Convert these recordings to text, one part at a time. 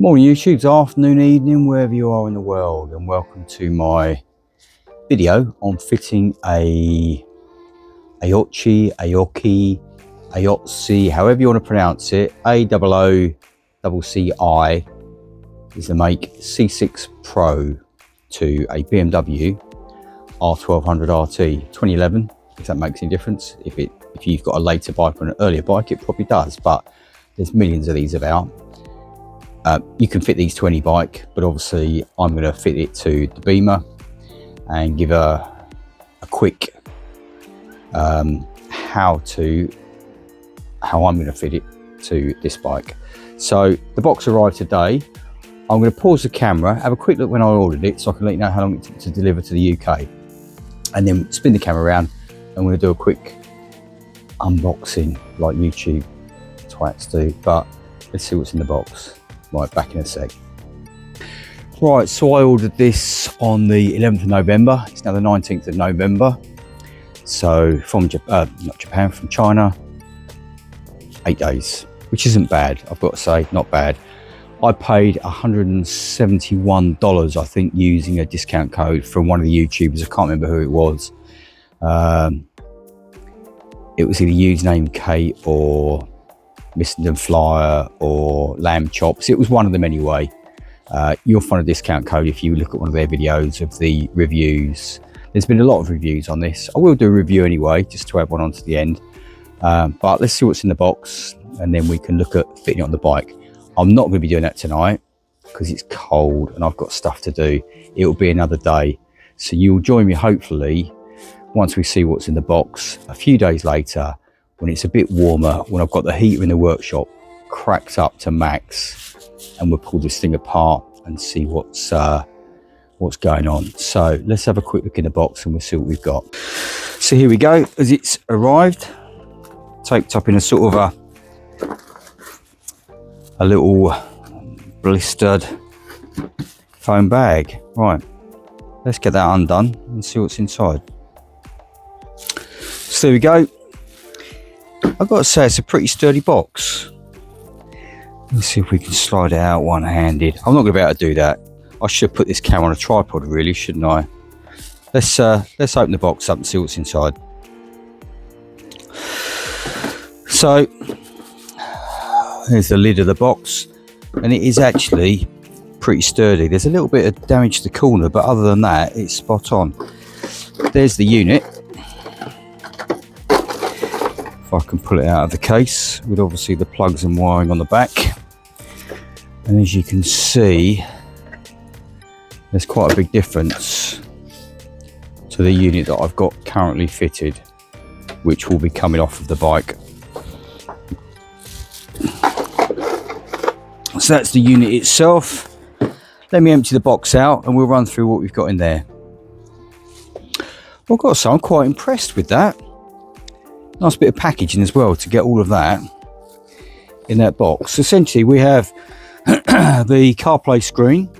Morning YouTube, afternoon, evening, wherever you are in the world, and welcome to my video on fitting a Aoocci, however you want to pronounce it. Aoocci is the make C6 Pro to a BMW R1200RT 2011. If that makes any difference, if you've got a later bike or an earlier bike, it probably does, but there's millions of these about. You can fit these to any bike, but obviously I'm going to fit it to the Beamer and give a quick how I'm going to fit it to this bike. So the box arrived today. I'm going to pause the camera, have a quick look when I ordered it, so I can let you know how long it took to deliver to the UK, and then spin the camera around. I'm going to do a quick unboxing like YouTube twats do, but let's see what's in the box. Right, back in a sec. Right, so I ordered this on the 11th of November. It's now the 19th of November. So from from China, 8 days, which isn't bad, I've got to say, not bad. I paid $171, I think, using a discount code from one of the YouTubers. I can't remember who it was. It was either Username Kate or Missenden Flyer or Lamb Chops. It was one of them anyway. You'll find a discount code if you look at one of their videos of the reviews. There's been a lot of reviews on this. I will do a review anyway, just to add one on to the end. But let's see what's in the box, and then we can look at fitting it on the bike. I'm not going to be doing that tonight because it's cold and I've got stuff to do. It'll be another day. So you'll join me hopefully once we see what's in the box a few days later, when it's a bit warmer, when I've got the heater in the workshop cracked up to max, and we'll pull this thing apart and see what's going on. So let's have a quick look in the box and we'll see what we've got. So here we go, as it's arrived, taped up in a sort of a little blistered foam bag. Right, let's get that undone and see what's inside. So there we go. I've got to say, it's a pretty sturdy box. Let's see if we can slide it out one-handed. I'm not going to be able to do that. I should put this camera on a tripod, really, shouldn't I? Let's open the box up and see what's inside. So there's the lid of the box, and it is actually pretty sturdy. There's a little bit of damage to the corner, but other than that, it's spot on. There's the unit. If I can pull it out of the case, with obviously the plugs and wiring on the back. And as you can see, there's quite a big difference to the unit that I've got currently fitted, which will be coming off of the bike. So that's the unit itself. Let me empty the box out and we'll run through what we've got in there. Well, I've got to say, I'm quite impressed with that. Nice bit of packaging as well to get all of that in that box. Essentially, we have the CarPlay screen.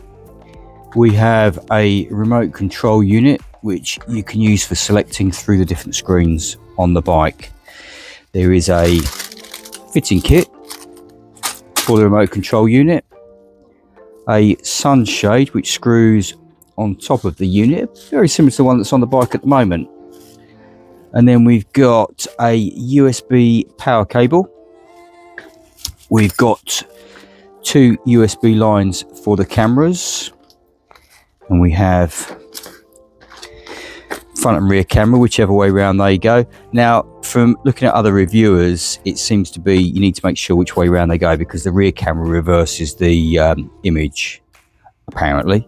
We have a remote control unit, which you can use for selecting through the different screens on the bike. There is a fitting kit for the remote control unit. A sunshade, which screws on top of the unit. Very similar to the one that's on the bike at the moment. And then we've got a USB power cable. We've got two USB lines for the cameras. And we have front and rear camera, whichever way around they go. Now, from looking at other reviewers, it seems to be you need to make sure which way around they go, because the rear camera reverses the image, apparently.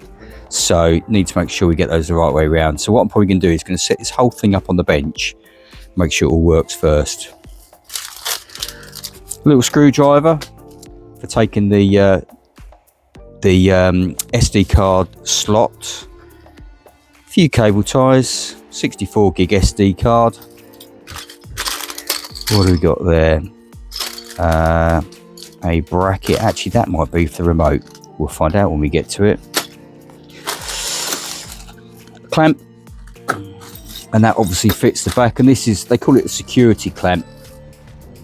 So need to make sure we get those the right way around. So what I'm probably going to do is going to set this whole thing up on the bench, make sure it all works first. A little screwdriver for taking the SD card slot. A few cable ties, 64 gig SD card. What do we got there? A bracket. Actually, that might be for the remote. We'll find out when we get to it. Clamp, and that obviously fits the back, and this is, they call it a security clamp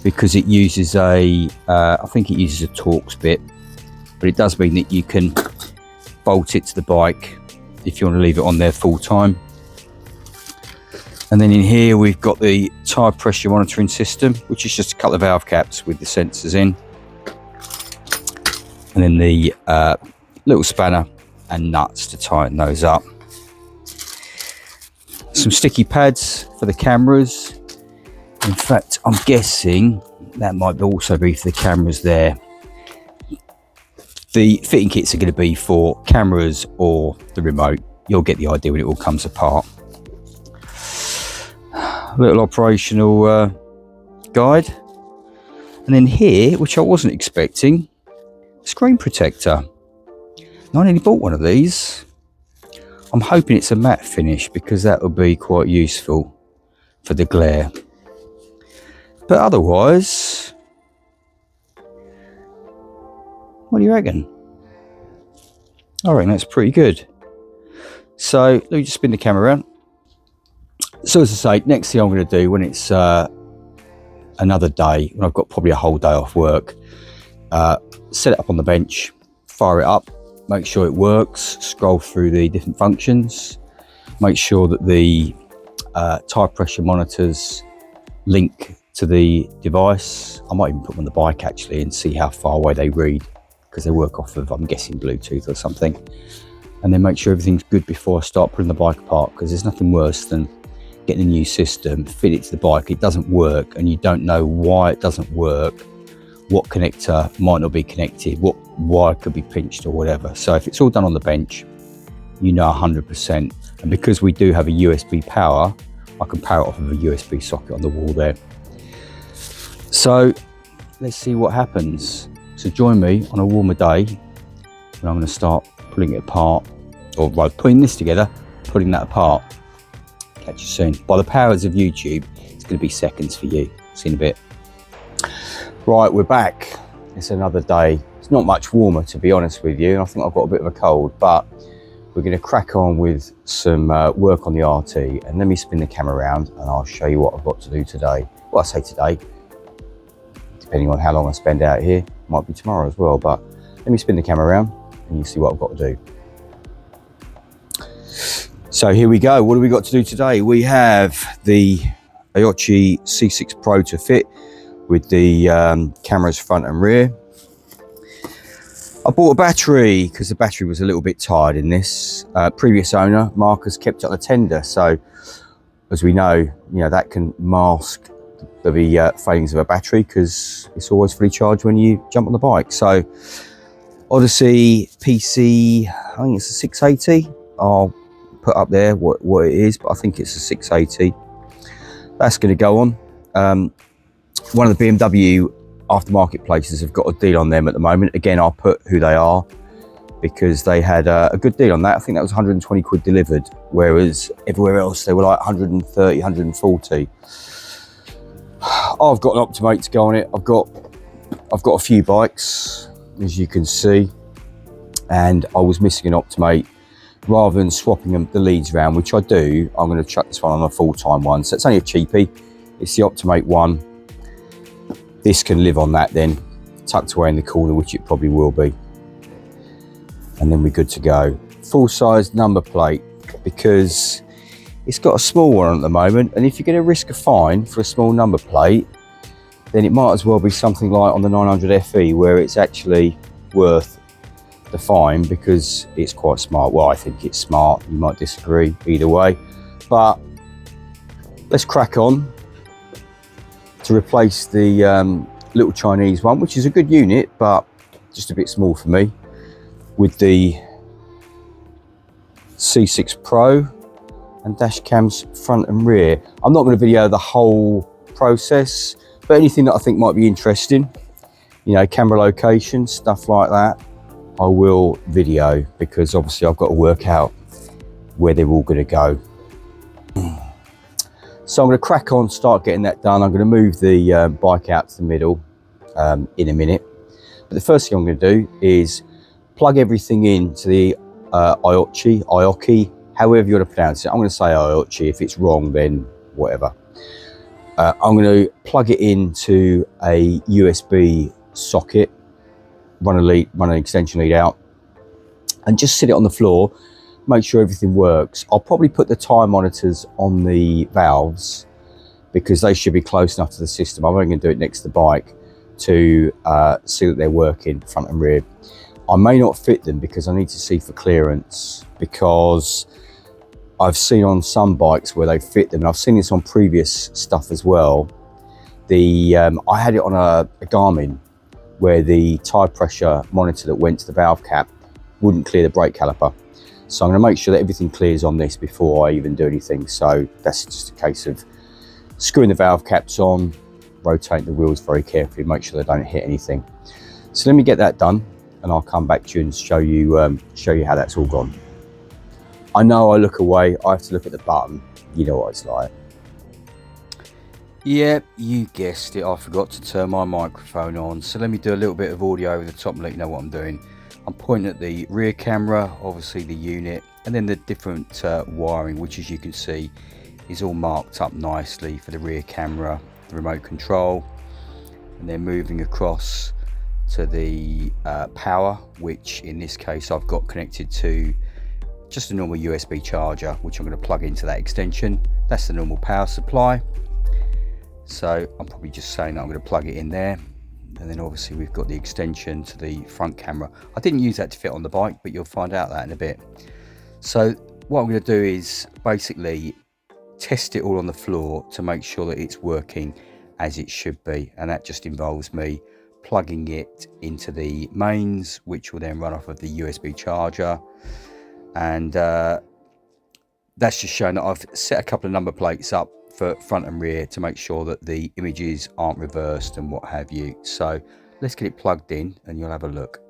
because it uses a I think it uses a Torx bit but it does mean that you can bolt it to the bike if you want to leave it on there full time. And then in here we've got the tyre pressure monitoring system, which is just a couple of valve caps with the sensors in, and then the little spanner and nuts to tighten those up. Some sticky pads for the cameras. In fact, I'm guessing that might also be for the cameras there. The fitting kits are going to be for cameras or the remote. You'll get the idea when it all comes apart. A little operational guide. And then here, which I wasn't expecting, screen protector. Now, I nearly bought one of these. I'm hoping it's a matte finish because that will be quite useful for the glare. But otherwise, what do you reckon? I reckon that's pretty good. So let me just spin the camera around. So as I say, next thing I'm going to do when it's another day, when I've got probably a whole day off work, set it up on the bench, fire it up, make sure it works, scroll through the different functions, make sure that the tyre pressure monitors link to the device. I might even put them on the bike actually and see how far away they read, because they work off of, I'm guessing, Bluetooth or something. And then make sure everything's good before I start putting the bike apart, because there's nothing worse than getting a new system, fit it to the bike, it doesn't work, and you don't know why it doesn't work, what connector might not be connected, what wire could be pinched or whatever. So if it's all done on the bench, you know 100%. And because we do have a USB power, I can power it off of a USB socket on the wall there. So let's see what happens. So join me on a warmer day when I'm going to start pulling it apart, or by putting this together, putting that apart. Catch you soon. By the powers of YouTube, it's going to be seconds for you. See you in a bit. Right, we're back. It's another day. It's not much warmer, to be honest with you. I think I've got a bit of a cold, but we're going to crack on with some work on the RT. And let me spin the camera around and I'll show you what I've got to do today. Well, I say today, depending on how long I spend out here. Might be tomorrow as well, but let me spin the camera around and you see what I've got to do. So here we go. What do we got to do today? We have the Aoocci C6 Pro to fit with the cameras front and rear. I bought a battery because the battery was a little bit tired in this. Previous owner, Marcus, kept it on the tender. So as we know, that can mask the failings of a battery because it's always fully charged when you jump on the bike. So Odyssey PC, I think it's a 680. I'll put up there what it is, but I think it's a 680. That's going to go on. One of the BMW aftermarket places have got a deal on them at the moment. Again, I'll put who they are because they had a good deal on that. I think that was 120 quid delivered, whereas everywhere else they were like 130, 140. I've got an Optimate to go on it. I've got a few bikes, as you can see, and I was missing an Optimate. Rather than swapping the leads around, which I do, I'm going to chuck this one on a full-time one. So it's only a cheapie. It's the Optimate one. This can live on that then, tucked away in the corner, which it probably will be. And then we're good to go. Full-size number plate, because it's got a small one on at the moment. And if you're going to risk a fine for a small number plate, then it might as well be something like on the 900 FE, where it's actually worth the fine because it's quite smart. Well, I think it's smart. You might disagree either way, but let's crack on to replace the little Chinese one, which is a good unit, but just a bit small for me, with the C6 Pro and dash cams front and rear. I'm not going to video the whole process, but anything that I think might be interesting, camera location, stuff like that, I will video, because obviously I've got to work out where they're all going to go. So I'm going to crack on, start getting that done. I'm going to move the bike out to the middle in a minute. But the first thing I'm going to do is plug everything into the Aoocci, however you want to pronounce it. I'm going to say Aoocci. If it's wrong, then whatever. I'm going to plug it into a USB socket run an extension lead out, and just sit it on the floor, make sure everything works. I'll probably put the tyre monitors on the valves because they should be close enough to the system. I'm only going to do it next to the bike to see that they're working front and rear. I may not fit them because I need to see for clearance, because I've seen on some bikes where they fit them, and I've seen this on previous stuff as well. I had it on a Garmin where the tyre pressure monitor that went to the valve cap wouldn't clear the brake caliper. So I'm going to make sure that everything clears on this before I even do anything. So that's just a case of screwing the valve caps on, rotating the wheels very carefully, make sure they don't hit anything. So let me get that done, and I'll come back to you and show you how that's all gone. I know I look away, I have to look at the button. You know what it's like. Yep, you guessed it, I forgot to turn my microphone on. So let me do a little bit of audio over the top and let you know what I'm doing. I'm pointing at the rear camera, obviously the unit, and then the different wiring, which as you can see is all marked up nicely for the rear camera, the remote control, and then moving across to the power, which in this case I've got connected to just a normal USB charger, which I'm going to plug into that extension. That's the normal power supply. So I'm probably just saying that I'm going to plug it in there. And then obviously we've got the extension to the front camera. I didn't use that to fit on the bike, but you'll find out that in a bit. So what I'm going to do is basically test it all on the floor to make sure that it's working as it should be. And that just involves me plugging it into the mains, which will then run off of the USB charger. And that's just showing that I've set a couple of number plates up for front and rear to make sure that the images aren't reversed and what have you. So let's get it plugged in and you'll have a look.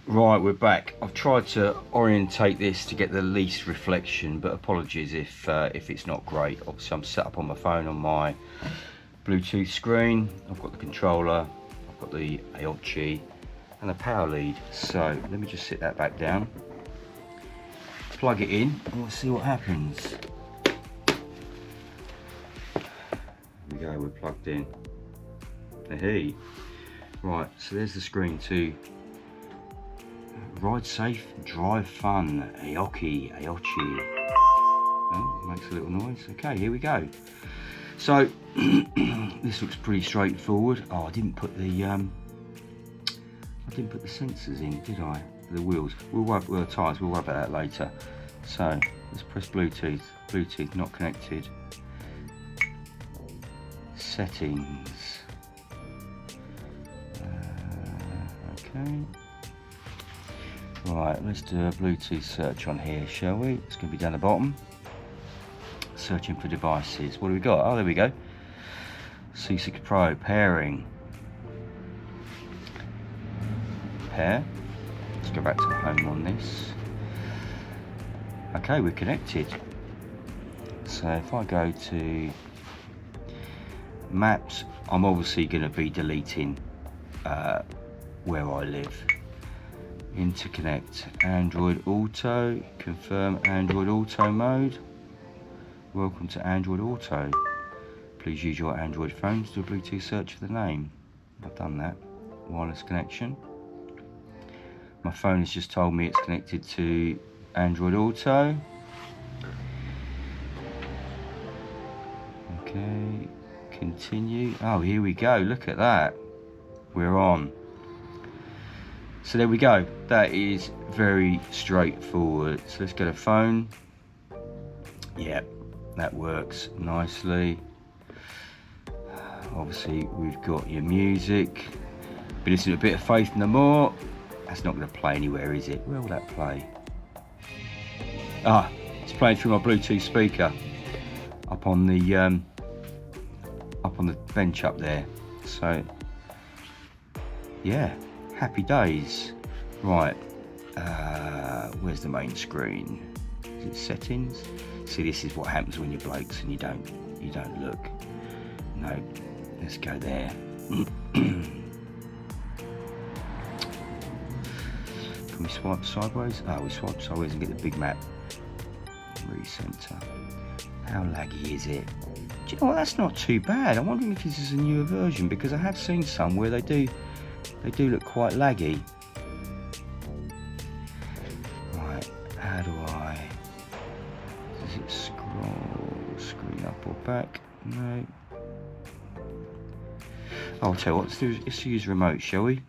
Right, we're back. I've tried to orientate this to get the least reflection, but apologies if it's not great. Obviously I'm set up on my phone on my Bluetooth screen. I've got the controller, I've got the Aoocci and a power lead. So let me just sit that back down, plug it in, and we'll see what happens. There we go, we're plugged in. Hey, right, so there's the screen to ride safe, drive fun, Aoocci. Oh, makes a little noise. Okay, here we go. So this looks pretty straightforward. Oh, I didn't put the sensors in, did I? The wheels. We'll worry about the tyres. We'll worry about that later. So let's press Bluetooth. Bluetooth not connected. Settings. Okay. Right, let's do a Bluetooth search on here, shall we? It's going to be down the bottom. Searching for devices. What do we got? Oh, there we go. C6 Pro pairing. Pair. Let's go back to home on this. Okay, we're connected. So if I go to maps, I'm obviously going to be deleting where I live. Interconnect Android Auto, confirm Android Auto mode. Welcome to Android Auto. Please use your Android phone to do a Bluetooth search for the name. I've done that. Wireless connection. My phone has just told me it's connected to Android Auto. Okay, continue. Oh, here we go, look at that. We're on. So there we go. That is very straightforward. So let's go to phone. Yep, that works nicely. Obviously, we've got your music. Been listening to a bit of Faith No More. That's not going to play anywhere, is it? Where will that play? Ah, it's playing through my Bluetooth speaker up on the bench up there. So yeah, happy days. Right, where's the main screen? Is it settings? See, this is what happens when you're blokes and you don't look. No, let's go there. Can we swipe sideways? Oh, we swipe sideways and get the big map. Recenter. How laggy is it? Do you know what? That's not too bad. I'm wondering if this is a newer version, because I have seen some where they do look quite laggy. Right, how do I? Does it screen up or back? No. I'll tell you what, let's use remote, shall we?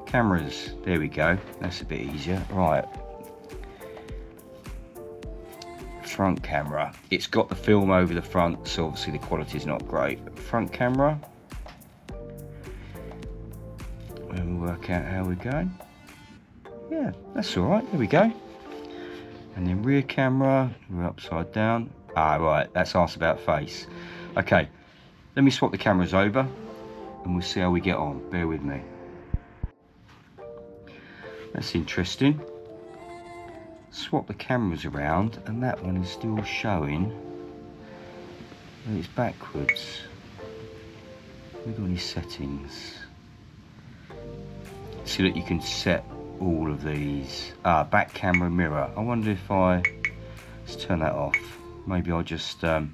Cameras, there we go. That's a bit easier. Right. Front camera. It's got the film over the front, so obviously the quality is not great. Front camera. And we'll work out how we're going. Yeah, that's alright. There we go. And then rear camera, we're upside down. Ah, right, that's asked about face. Okay, let me swap the cameras over and we'll see how we get on. Bear with me. That's interesting. Swap the cameras around and that one is still showing that it's backwards. We've got any settings. See that you can set all of these. Back camera mirror. I wonder if let's turn that off. Maybe I just didn't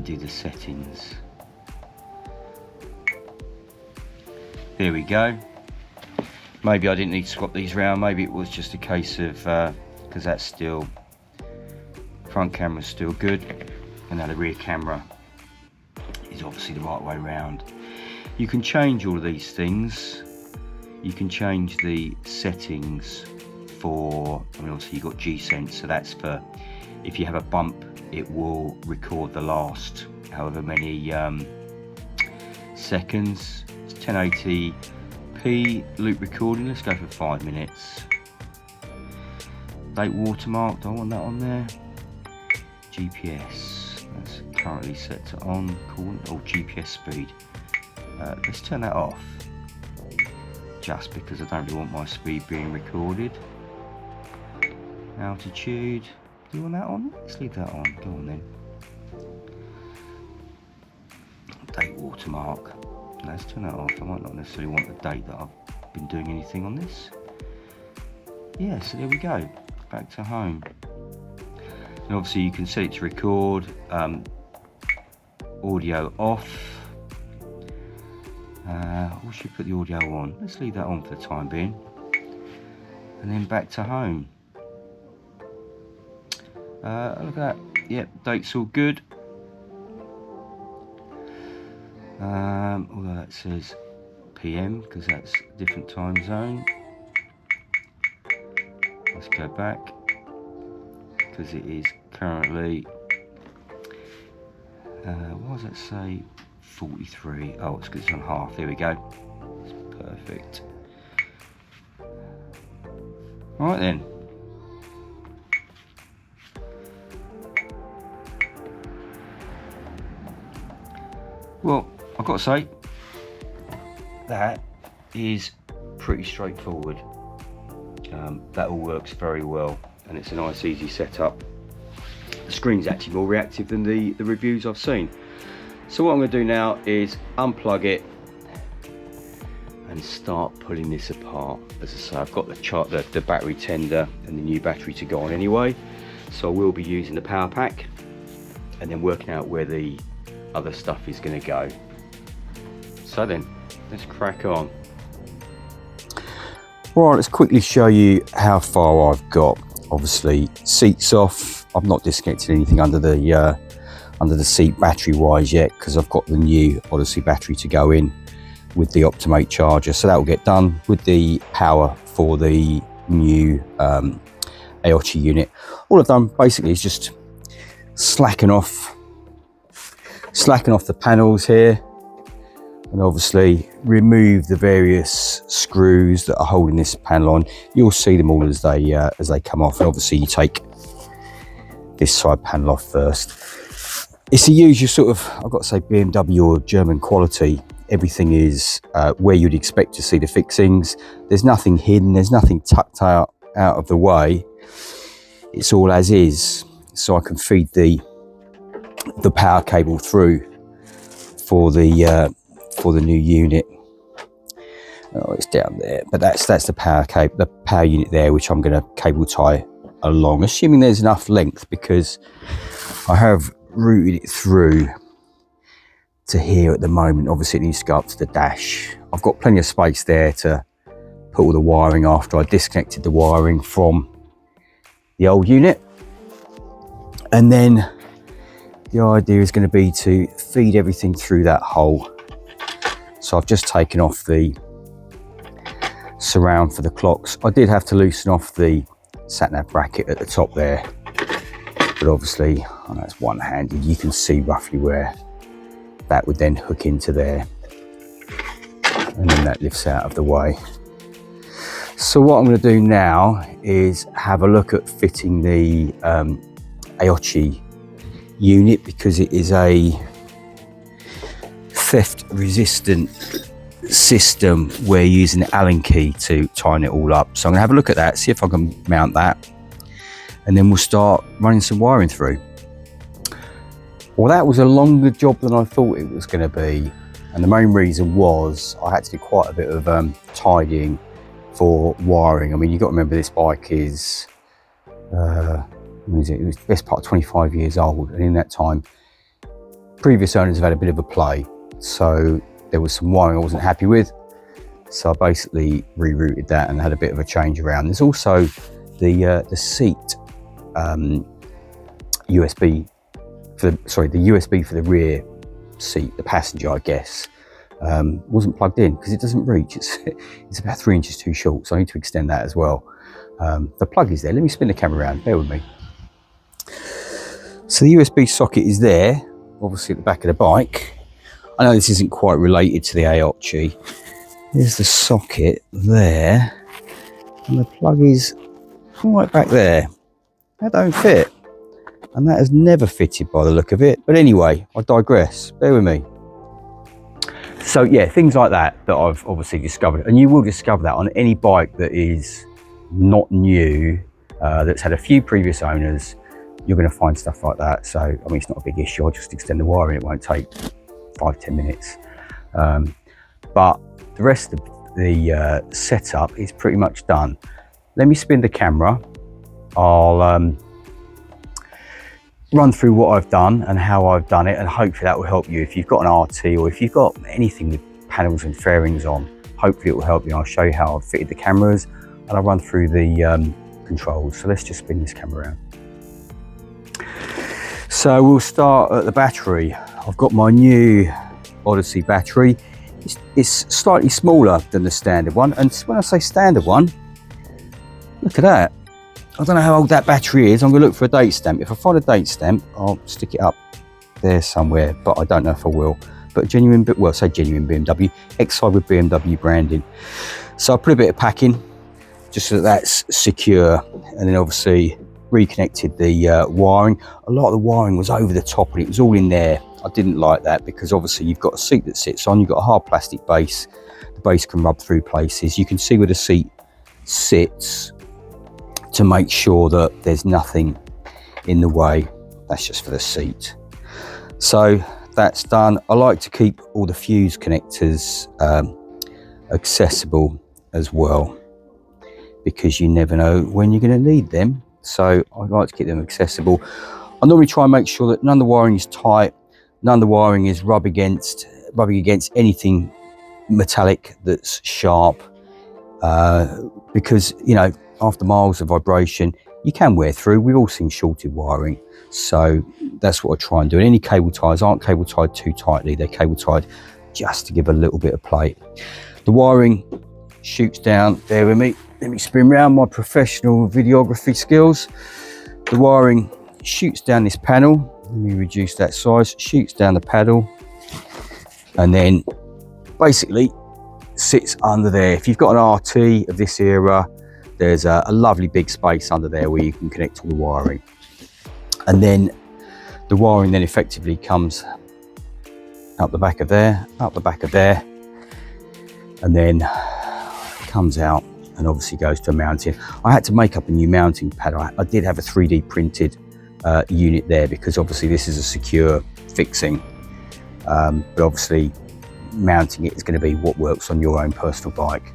do the settings. There we go. Maybe I didn't need to swap these around. Maybe it was just a case of because that's still, front camera's still good, and now the rear camera is obviously the right way around. You can change all of these things. You can change the settings for, I mean, obviously you've got G-Sense, so that's for if you have a bump, it will record the last however many seconds. It's 1080p loop recording. Let's go for 5 minutes. Date watermark, do I want that on there? GPS, that's currently set to on. Cool. Oh, GPS speed. Let's turn that off, just because I don't really want my speed being recorded. Altitude, do you want that on? Let's leave that on. Go on then. Date watermark. Let's turn that off. I might not necessarily want the date that I've been doing anything on this. Yeah, so there we go. Back to home. And obviously you can set it to record. Audio off. Or should we put the audio on? Let's leave that on for the time being. And then back to home. Look at that. Yep, date's all good. Although that says PM because that's a different time zone. Let's go back because it is currently what does that say? 43. Oh, it's because it's on half. There we go. It's perfect. Right then. Well, I've got to say, that is pretty straightforward. That all works very well, and it's a nice, easy setup. The screen's actually more reactive than the reviews I've seen. So what I'm going to do now is unplug it and start pulling this apart. As I say, I've got the battery tender and the new battery to go on anyway, so I will be using the power pack and then working out where the other stuff is going to go. So then, let's crack on. Right, let's quickly show you how far I've got. Obviously, seats off. I've not disconnected anything under the seat battery wise yet, because I've got the new Odyssey battery to go in with the Optimate charger, so that will get done with the power for the new Aoocci unit. All I've done basically is just slacken off the panels here, and obviously remove the various screws that are holding this panel on. You'll see them all as they come off, and obviously you take this side panel off first. It's a usual sort of, I've got to say, BMW or German quality. Everything is where you'd expect to see the fixings. There's nothing hidden, there's nothing tucked out of the way. It's all as is, so I can feed the power cable through for the new unit. Oh, it's down there, but that's the power unit there, which I'm going to cable tie along, assuming there's enough length, because I have routed it through to here at the moment. Obviously it needs to go up to the dash. I've got plenty of space there to put all the wiring after I disconnected the wiring from the old unit. And then the idea is going to be to feed everything through that hole. So I've just taken off the surround for the clocks. I did have to loosen off the sat-nav bracket at the top there, but obviously I know it's one-handed. You can see roughly where that would then hook into there, and then that lifts out of the way. So what I'm going to do now is have a look at fitting the Aoocci unit, because it is a theft resistant system. We're using the Allen key to tighten it all up. So I'm going to have a look at that, see if I can mount that, and then we'll start running some wiring through. Well, that was a longer job than I thought it was going to be, and the main reason was I had to do quite a bit of tidying for wiring. I mean, you've got to remember this bike is when is it? It was the best part of 25 years old, and in that time previous owners have had a bit of a play, so there was some wiring I wasn't happy with, so I basically rerouted that and had a bit of a change around. There's also the seat USB for the USB for the rear seat, the passenger, I guess, wasn't plugged in because it doesn't reach. It's about 3 inches too short, so I need to extend that as well. The plug is there. Let me spin the camera around, bear with me. So the USB socket is there, obviously at the back of the bike. I know this isn't quite related to the Aoocci. There's the socket there, and the plug is right back there. That don't fit, and that has never fitted by the look of it. But anyway, I digress, bear with me. So yeah, things like that I've obviously discovered, and you will discover that on any bike that is not new, that's had a few previous owners. You're going to find stuff like that. So I mean, it's not a big issue. I'll just extend the wiring. It won't take 5-10 minutes. But the rest of the setup is pretty much done. Let me spin the camera. I'll run through what I've done and how I've done it, and hopefully that will help you if you've got an RT, or if you've got anything with panels and fairings on. Hopefully it will help you. I'll show you how I've fitted the cameras, and I'll run through the controls. So let's just spin this camera around. So we'll start at the battery. I've got my new Aoocci battery. It's slightly smaller than the standard one, and when I say standard one, look at that. I don't know how old that battery is. I'm going to look for a date stamp. If I find a date stamp, I'll stick it up there somewhere, but I don't know if I will. But genuine, well, say genuine BMW, XI with BMW branding. So I put a bit of packing just so that that's secure, and then obviously reconnected the wiring. A lot of the wiring was over the top and it was all in there. I didn't like that, because obviously you've got a seat that sits on, you've got a hard plastic base, the base can rub through places. You can see where the seat sits to make sure that there's nothing in the way. That's just for the seat. So that's done. I like to keep all the fuse connectors accessible as well, because you never know when you're going to need them. So I like to keep them accessible. I normally try and make sure that none of the wiring is tight, none of the wiring is rubbing against anything metallic that's sharp, because, you know, after miles of vibration, you can wear through. We've all seen shorted wiring, so that's what I try and do. And any cable ties aren't cable tied too tightly, they're cable tied just to give a little bit of play. The wiring shoots down, bear with me, let me spin around my professional videography skills. The wiring shoots down this panel, let me reduce that size, shoots down the panel, and then basically sits under there. If you've got an RT of this era, there's a lovely big space under there where you can connect all the wiring. And then the wiring then effectively comes up the back of there, up the back of there, and then comes out and obviously goes to a mounting. I had to make up a new mounting pad. I did have a 3D printed unit there, because obviously this is a secure fixing, but obviously mounting it is going to be what works on your own personal bike.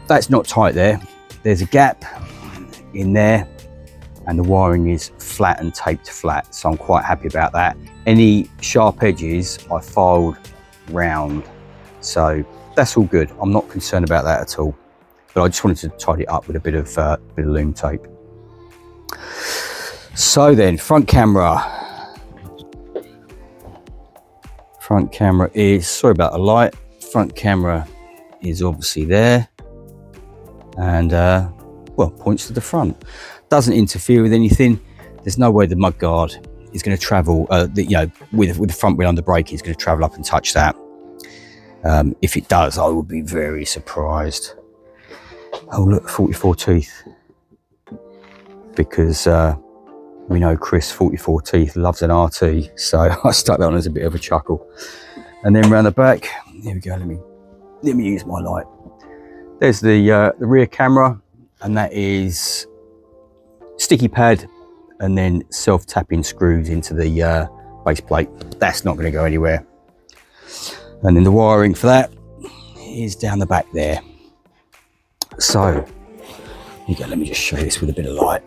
That's not tight there. There's a gap in there, and the wiring is flat and taped flat, so I'm quite happy about that. Any sharp edges I filed round, so that's all good. I'm not concerned about that at all, but I just wanted to tidy it up with a bit of loom tape. So then, front camera is, sorry about the light, front camera is obviously there, and well, points to the front. Doesn't interfere with anything. There's no way the mudguard is going to travel, you know, with the front wheel under brake, is going to travel up and touch that. If it does, I would be very surprised. Oh look, 44 teeth, because we know Chris 44 teeth loves an RT, so I stuck that on as a bit of a chuckle. And then round the back, here we go. Let me use my light. There's the rear camera, and that is sticky pad and then self-tapping screws into the base plate. That's not going to go anywhere. And then the wiring for that is down the back there. So let me just show you this with a bit of light.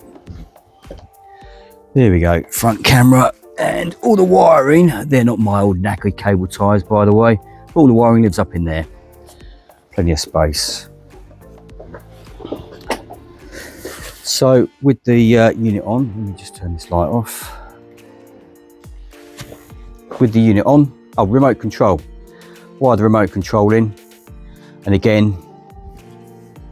There we go, front camera, and all the wiring, they're not my old knackered cable ties, by the way. All the wiring lives up in there. Plenty of space. So with the unit on, let me just turn this light off. With the unit on, oh, remote control. Wire the remote control in, and again,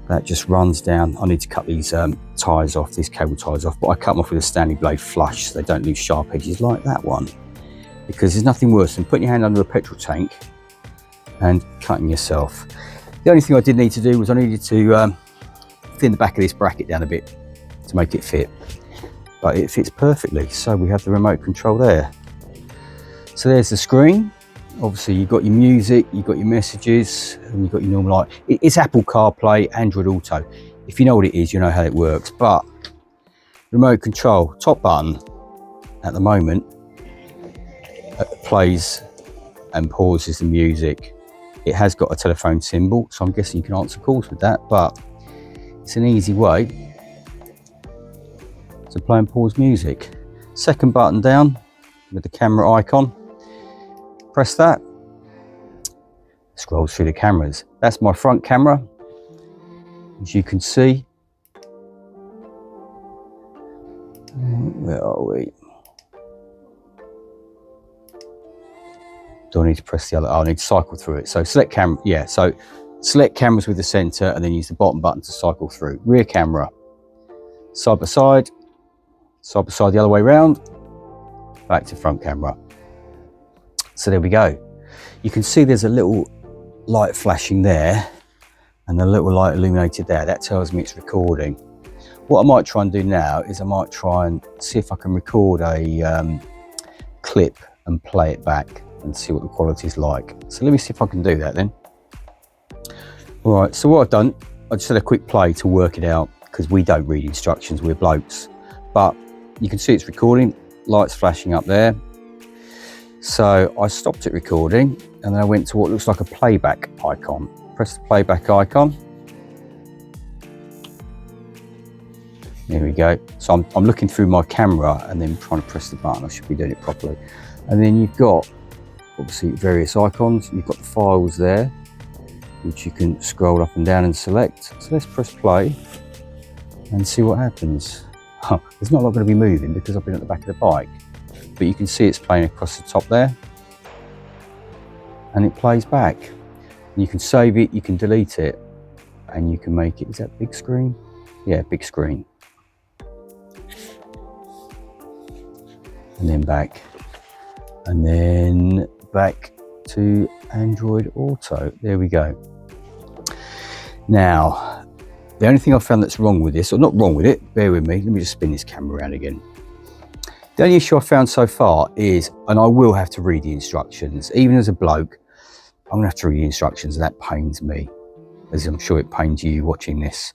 that just runs down. I need to cut these ties off, these cable ties off, but I cut them off with a Stanley blade flush so they don't lose sharp edges like that one, because there's nothing worse than putting your hand under a petrol tank and cutting yourself. The only thing I did need to do was I needed to thin the back of this bracket down a bit to make it fit, but it fits perfectly. So we have the remote control there. So there's the screen. Obviously you've got your music, you've got your messages, and you've got your normal light. It's Apple CarPlay, Android Auto. If you know what it is, you know how it works. But remote control, top button at the moment, plays and pauses the music. It has got a telephone symbol, so I'm guessing you can answer calls with that, but it's an easy way to play and pause music. Second button down with the camera icon. Press that, scrolls through the cameras. That's my front camera, as you can see. Where are we? Do I need to press the other? Oh, I need to cycle through it. So select camera, yeah, so select cameras with the center and then use the bottom button to cycle through. Rear camera, side by side the other way around, back to front camera. So there we go. You can see there's a little light flashing there and a little light illuminated there. That tells me it's recording. What I might try and do now is I might try and see if I can record a clip and play it back and see what the quality is like. So let me see if I can do that then. All right, so what I've done, I just had a quick play to work it out, because we don't read instructions, we're blokes. But you can see it's recording, lights flashing up there. So I stopped it recording and then I went to what looks like a playback icon. Press the playback icon. There we go. So I'm looking through my camera and then trying to press the button. I should be doing it properly. And then you've got obviously various icons. You've got the files there, which you can scroll up and down and select. So let's press play and see what happens. There's not a lot going to be moving because I've been at the back of the bike. But you can see it's playing across the top there, and it plays back. You can save it, you can delete it, and you can make it, is that big screen? Yeah, big screen. And then back to Android Auto. There we go. Now, the only thing I found that's wrong with this, or not wrong with it, bear with me, let me just spin this camera around again. The only issue I've found so far is, and I will have to read the instructions, even as a bloke, I'm gonna have to read the instructions, and that pains me, as I'm sure it pains you watching this,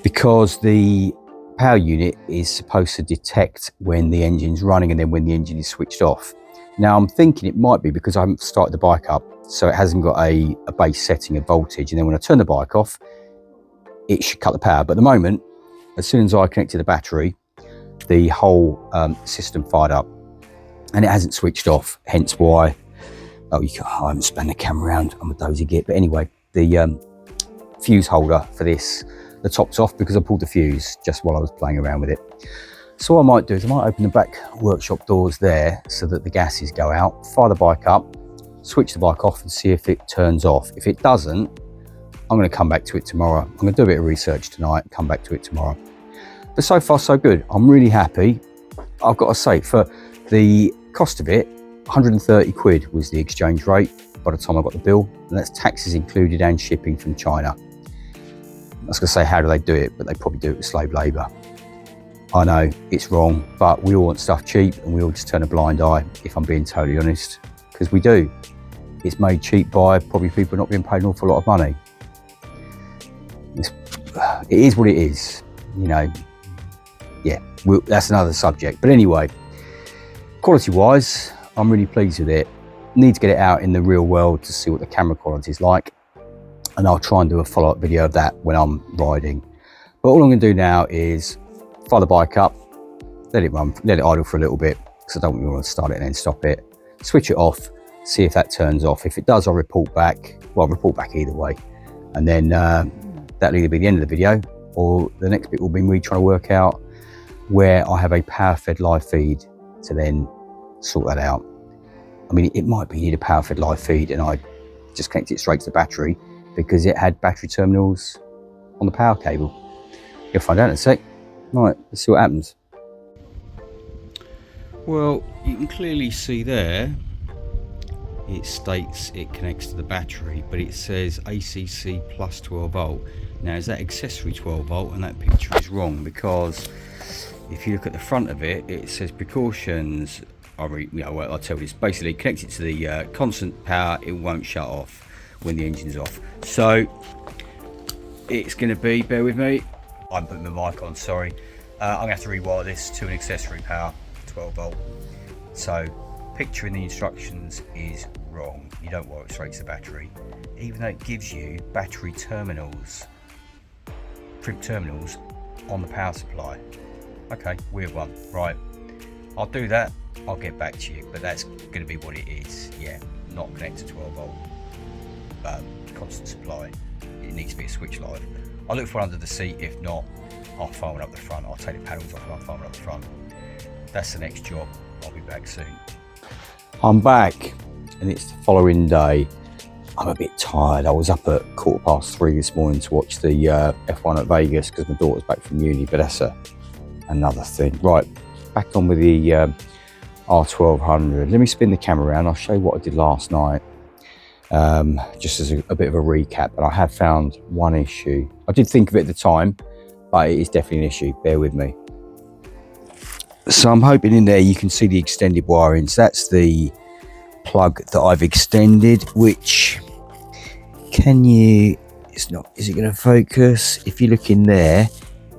because the power unit is supposed to detect when the engine's running and then when the engine is switched off. Now I'm thinking it might be because I haven't started the bike up, so it hasn't got a base setting of voltage, and then when I turn the bike off, it should cut the power. But at the moment, as soon as I connected the battery, the whole system fired up, and it hasn't switched off, hence why, I haven't spun the camera around, I'm a dozy git, but anyway, the fuse holder for this, the top's off because I pulled the fuse just while I was playing around with it. So what I might do is I might open the back workshop doors there so that the gases go out, fire the bike up, switch the bike off and see if it turns off. If it doesn't, I'm going to come back to it tomorrow. I'm going to do a bit of research tonight, come back to it tomorrow. But so far so good. I'm really happy. I've got to say, for the cost of it, 130 quid was the exchange rate by the time I got the bill, and that's taxes included and shipping from China. I was going to say, how do they do it? But they probably do it with slave labour. I know it's wrong, but we all want stuff cheap and we all just turn a blind eye, if I'm being totally honest, because we do. It's made cheap by probably people not being paid an awful lot of money. It is what it is, you know. Yeah, that's another subject. But anyway, quality-wise, I'm really pleased with it. Need to get it out in the real world to see what the camera quality is like, and I'll try and do a follow-up video of that when I'm riding. But all I'm going to do now is fire the bike up, let it run, let it idle for a little bit, because I don't really want to start it and then stop it. Switch it off, see if that turns off. If it does, I'll report back. Well, I'll report back either way. And then that'll either be the end of the video, or the next bit will be me trying to work out where I have a power-fed live feed to then sort that out. I mean, it might be you need a power-fed live feed and I just connect it straight to the battery because it had battery terminals on the power cable. You'll find out in a sec. Right, let's see what happens. Well, you can clearly see there, it states it connects to the battery, but it says Aoocc plus 12 volt. Now, is that accessory 12 volt? And that picture is wrong, because if you look at the front of it, it says precautions. I'll tell you this. Basically, connect it to the constant power, it won't shut off when the engine's off. So it's going to be, bear with me, I'm putting my mic on, sorry. I'm going to have to rewire this to an accessory power, 12 volt. So picture in the instructions is wrong. You don't wire it straight to the battery, even though it gives you battery terminals, print terminals on the power supply. Okay, weird one. Right, I'll do that. I'll get back to you, but that's going to be what it is. Yeah, not connected to 12 volt constant supply. It needs to be a switch live. I'll look for under the seat. If not, I'll fire one up the front. I'll take the panels off and I'll fire one up the front. That's the next job. I'll be back soon. I'm back and it's the following day. I'm a bit tired. I was up at 3:15 this morning to watch the F1 at Vegas because my daughter's back from uni, but that's another thing. Right, back on with the R1200. Let me spin the camera around. I'll show you what I did last night, just as a bit of a recap. And I have found one issue. I did think of it at the time, but it is definitely an issue. Bear with me. So I'm hoping in there you can see the extended wiring. So that's the plug that I've extended, which is it going to focus? If you look in there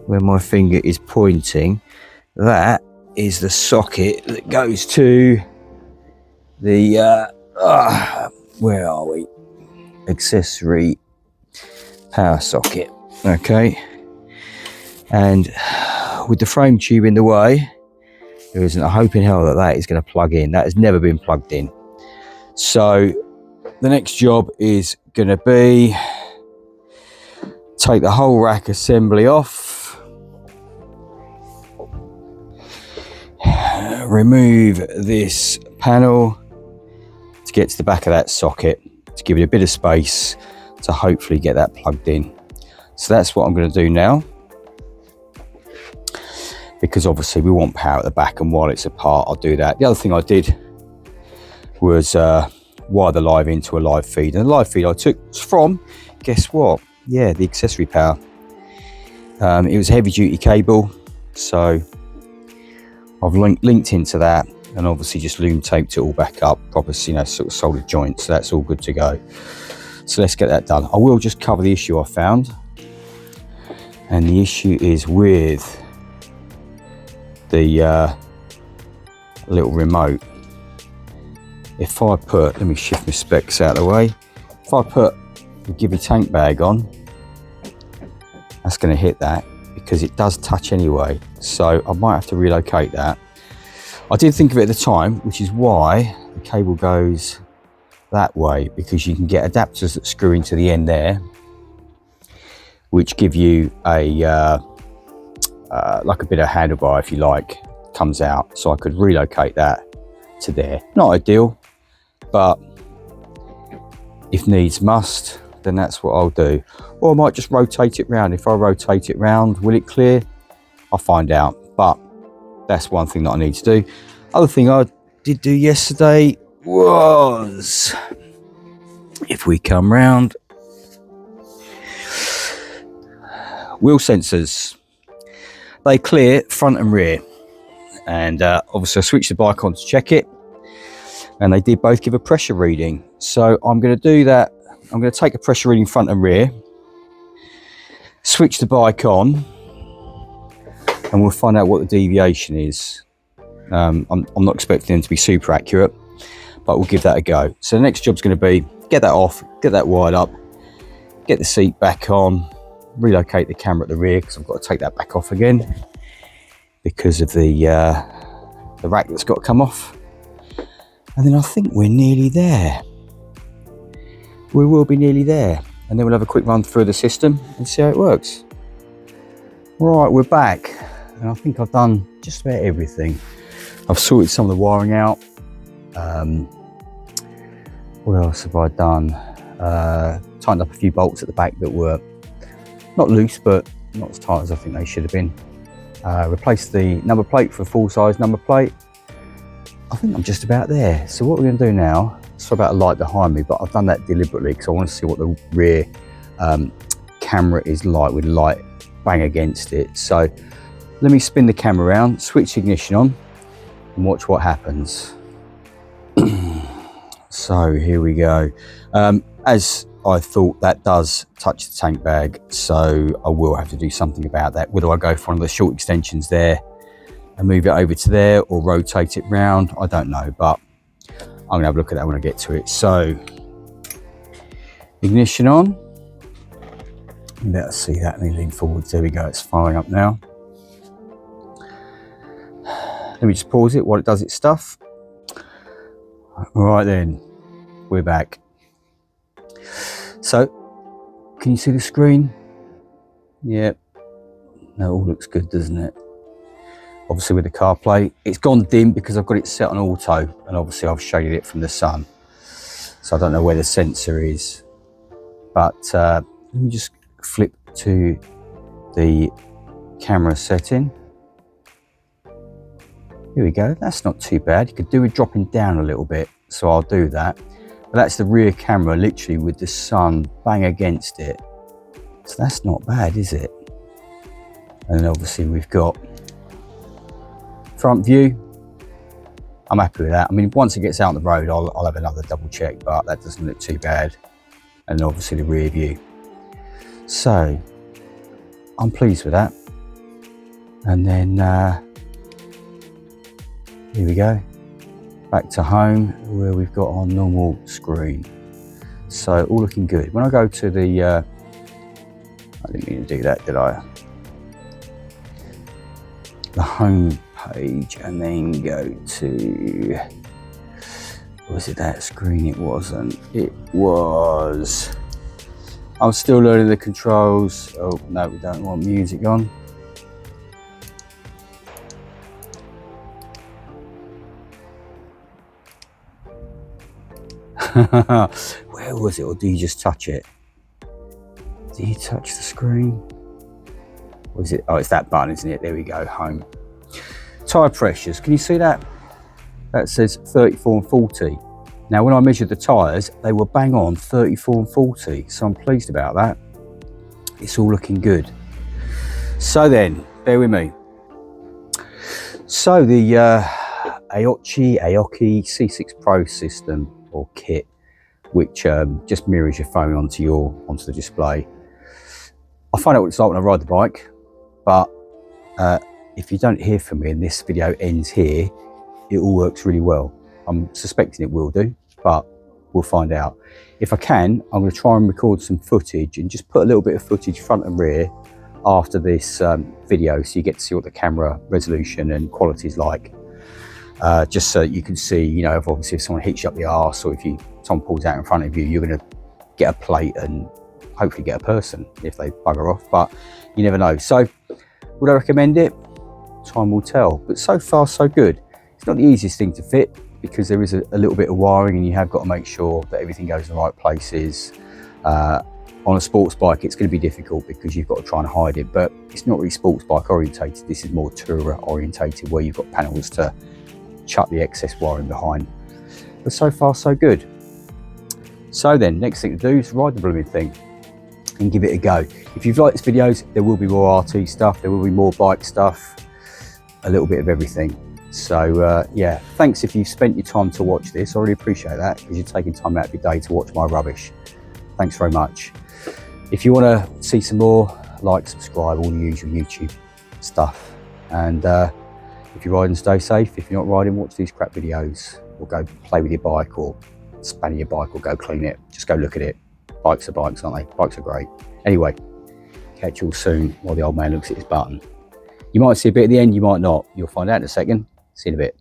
where my finger is pointing, that is the socket that goes to the where are we, accessory power socket. Okay, and with the frame tube in the way, there isn't a hope in hell that that is going to plug in. That has never been plugged in. So the next job is going to be take the whole rack assembly off, remove this panel to get to the back of that socket to give it a bit of space to hopefully get that plugged in. So that's what I'm going to do now, because obviously we want power at the back, and while it's apart I'll do that. The other thing I did was wire the live into a live feed, and the live feed I took from, guess what, yeah, the accessory power. It was a heavy duty cable, so I've linked into that, and obviously just loom taped it all back up, proper, sort of soldered joints, so that's all good to go. So let's get that done. I will just cover the issue I found, and the issue is with the little remote. If I put, let me shift my specs out of the way, if I put the Give Me Tank bag on, that's going to hit that, because it does touch anyway, so I might have to relocate that. I did think of it at the time, which is why the cable goes that way, because you can get adapters that screw into the end there, which give you a like a bit of handlebar, if you like, comes out. So I could relocate that to there. Not ideal, but if needs must, then that's what I'll do. Or I might just rotate it round. If I rotate it round, will it clear? I'll find out. But that's one thing that I need to do. Other thing I did do yesterday was, if we come round, wheel sensors. They clear front and rear. And obviously I switched the bike on to check it, and they did both give a pressure reading. So I'm going to do that. I'm going to take a pressure reading front and rear, switch the bike on, and we'll find out what the deviation is. I'm not expecting them to be super accurate, but we'll give that a go. So the next job's going to be get that off, get that wired up, get the seat back on, relocate the camera at the rear, because I've got to take that back off again because of the rack that's got to come off. And then I think we're nearly there. We will be nearly there, and then we'll have a quick run through the system and see how it works. Right, we're back, and I think I've done just about everything. I've sorted some of the wiring out. What else have I done? Tightened up a few bolts at the back that were not loose, but not as tight as I think they should have been. Replaced the number plate for a full-size number plate. I think I'm just about there. So what we're going to do now, sorry about a light behind me, but I've done that deliberately because I want to see what the rear camera is like with light bang against it. So let me spin the camera around, switch the ignition on, and watch what happens. So here we go. As I thought, that does touch the tank bag, so I will have to do something about that. Whether I go for one of the short extensions there and move it over to there, or rotate it round, I don't know, but I'm gonna have a look at that when I get to it. So ignition on. Let's see that. Let me lean forwards. There we go. It's firing up now. Let me just pause it while it does its stuff. All right then, we're back. So, can you see the screen? Yep. That all looks good, doesn't it? Obviously with the CarPlay, it's gone dim because I've got it set on auto, and obviously I've shaded it from the sun. So I don't know where the sensor is. But let me just flip to the camera setting. Here we go, that's not too bad. You could do with dropping down a little bit, so I'll do that. But that's the rear camera, literally with the sun bang against it. So that's not bad, is it? And then obviously we've got front view. I'm happy with that. I mean, once it gets out on the road, I'll have another double check, but that doesn't look too bad. And then obviously the rear view. So I'm pleased with that. And then here we go, back to home where we've got our normal screen. So all looking good. When I go to the, I didn't mean to do that, did I? The home page, and then go to, was it that screen? It wasn't. It was, I'm still learning the controls. Oh no, we don't want music on. Where was it, or do you just touch it? Do you touch the screen? Or is it? Oh, it's that button, isn't it? There we go, home. Tyre pressures, can you see that? That says 34 and 40. Now, when I measured the tyres, they were bang on 34 and 40, so I'm pleased about that. It's all looking good. So then, bear with me. So the Aoocci C6 Pro system, or kit, which just mirrors your phone onto the display. I'll find out what it's like when I ride the bike, but if you don't hear from me and this video ends here, it all works really well. I'm suspecting it will do, but we'll find out. If I can, I'm going to try and record some footage and just put a little bit of footage front and rear after this video, so you get to see what the camera resolution and quality is like, just so you can see, you know, if obviously if someone hits you up the arse, or if someone pulls out in front of you, you're going to get a plate and hopefully get a person if they bugger off, but you never know. So would I recommend it? Time will tell, but so far so good. It's not the easiest thing to fit because there is a little bit of wiring, and you have got to make sure that everything goes in the right places. On a sports bike it's going to be difficult because you've got to try and hide it, but it's not really sports bike orientated. This is more tourer orientated, where you've got panels to chuck the excess wiring behind. But so far so good. So then, next thing to do is ride the blooming thing and give it a go. If you've liked this videos, there will be more RT stuff, there will be more bike stuff, a little bit of everything. So yeah, thanks if you've spent your time to watch this. I really appreciate that, because you're taking time out of your day to watch my rubbish. Thanks very much. If you want to see some more, like, subscribe, all the usual YouTube stuff. And if you're riding, stay safe. If you're not riding, watch these crap videos, or go play with your bike, or spanning your bike, or go clean it. Just go look at it. Bikes are bikes, aren't they? Bikes are great. Anyway, catch you all soon while the old man looks at his button. You might see a bit at the end, you might not. You'll find out in a second. See you in a bit.